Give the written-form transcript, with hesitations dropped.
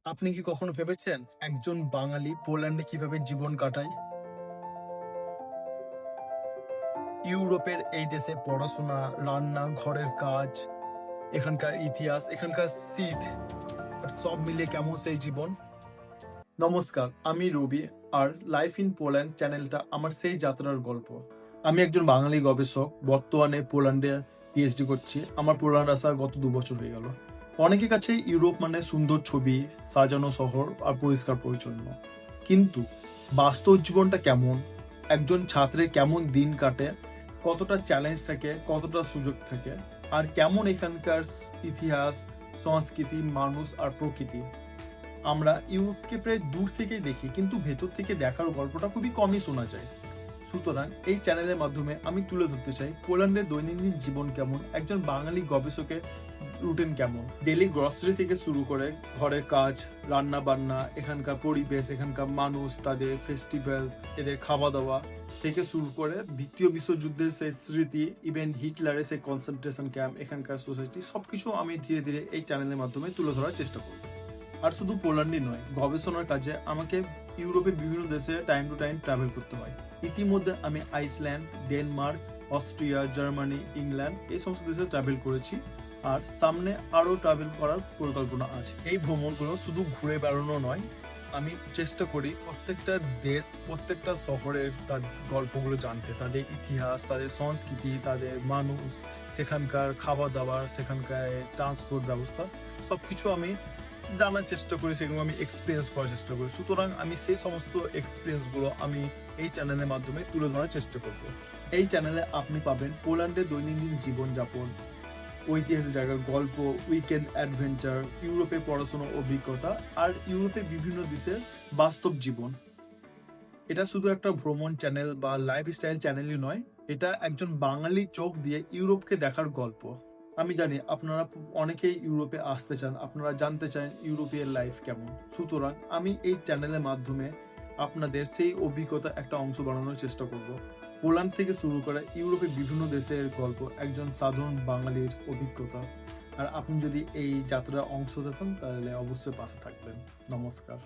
আপনি কি কখনো ভেবেছেন একজন বাঙালি পোল্যান্ডে কিভাবে জীবন কাটায়? ইউরোপের এই দেশে পড়াশোনা, রান্না, ঘরের কাজ, এখানকার ইতিহাস, এখানকার শীত আর সব মিলিয়ে কেমন সেই জীবন? নমস্কার, আমি রবি আর লাইফ ইন পোল্যান্ড চ্যানেলটা আমার সেই যাত্রার গল্প। আমি একজন বাঙালি গবেষক, বর্তমানে পোল্যান্ডে পিএইচডি করছি। আমার পোল্যান্ড আসা গত 2 বছর হয়ে গেল। অনেকের কাছে ইউরোপ মানে সুন্দর ছবি, সাজানো শহর আর পরিষ্কার পরিচ্ছন্ন, কিন্তু বাস্তব জীবনটা কেমন? একজন ছাত্রের কেমন দিন কাটে, কতটা চ্যালেঞ্জ থাকে, কতটা সুযোগ থাকে, আর কেমন এখানকার ইতিহাস, সংস্কৃতি, মানুষ আর প্রকৃতি। আমরা ইউরোপকে প্রায় দূর থেকেই দেখি, কিন্তু ভেতর থেকে দেখার গল্পটা খুবই কমই শোনা যায়। সুতরাং এই চ্যানেলের মাধ্যমে আমি তুলে ধরতে চাই পোল্যান্ডের দৈনন্দিন জীবন কেমন, একজন বাঙালি গবেষকের রুটিন কেমন। ডেলি গ্রসারি থেকে শুরু করে ঘরের কাজ, রান্না বান্না, এখানকার পরিবেশ, এখানকার মানুষ, তাদের ফেস্টিভ্যাল, এদের খাওয়া দাওয়া থেকে শুরু করে দ্বিতীয় বিশ্বযুদ্ধের সেই স্মৃতি, ইভেন হিটলারের সেই কনসেন্ট্রেশন ক্যাম্প, এখানকার সোসাইটি, সবকিছু আমি ধীরে ধীরে এই চ্যানেলের মাধ্যমে তুলে ধরার চেষ্টা করব। আর শুধু পোল্যান্ডই নয়, গবেষণার কাজে আমাকে ইউরোপের বিভিন্ন দেশে টাইম টু টাইম ট্রাভেল করতে হয়। ইতিমধ্যে আমি Iceland, Denmark, Austria, Germany, England এই সমস্ত দেশে ট্রাভেল করেছি, আর সামনে আরও ট্রাভেল করার পরিকল্পনা আছে। এই ভ্রমণগুলো শুধু ঘুরে বেড়ানো নয়, আমি চেষ্টা করি প্রত্যেকটা দেশ, প্রত্যেকটা শহরের তার গল্পগুলো জানতে, তাদের ইতিহাস, তাদের সংস্কৃতি, তাদের মানুষ, সেখানকার খাবার দাবার, সেখানকার ট্রান্সপোর্ট ব্যবস্থা, সবকিছু আমি জানার চেষ্টা করি, সেগুলো আমি এক্সপিরিয়েন্স করার চেষ্টা করি। সুতরাং আমি সেই সমস্ত এক্সপিরিয়েন্সগুলো আমি এই চ্যানেলের মাধ্যমে তুলে ধরার চেষ্টা করব। এই চ্যানেলে আপনি পাবেন পোল্যান্ডের দৈনন্দিন জীবনযাপন, ঐতিহাসিক জায়গার গল্প, উইকেন্ড অ্যাডভেঞ্চার, ইউরোপে পড়াশোনার অভিজ্ঞতা আর ইউরোপের বিভিন্ন দেশের বাস্তব জীবন। এটা শুধু একটা ভ্রমণ চ্যানেল বা লাইফস্টাইল চ্যানেলই নয়, এটা একজন বাঙালি চোখ দিয়ে ইউরোপকে দেখার গল্প। আমি জানি আপনারা অনেকেই ইউরোপে আসতে চান, আপনারা জানতে চান ইউরোপিয়ান লাইফ কেমন। সুতরাং আমি এই চ্যানেলের মাধ্যমে আপনাদের সেই অভিজ্ঞতা একটা অংশ বানানোর চেষ্টা করব। পোল্যান্ড থেকে শুরু করে ইউরোপের বিভিন্ন দেশের গল্প, একজন সাধারণ বাঙালির অভিজ্ঞতা। আর আপনি যদি এই যাত্রার অংশ দেখেন তাহলে অবশ্যই পাশে থাকবেন। নমস্কার।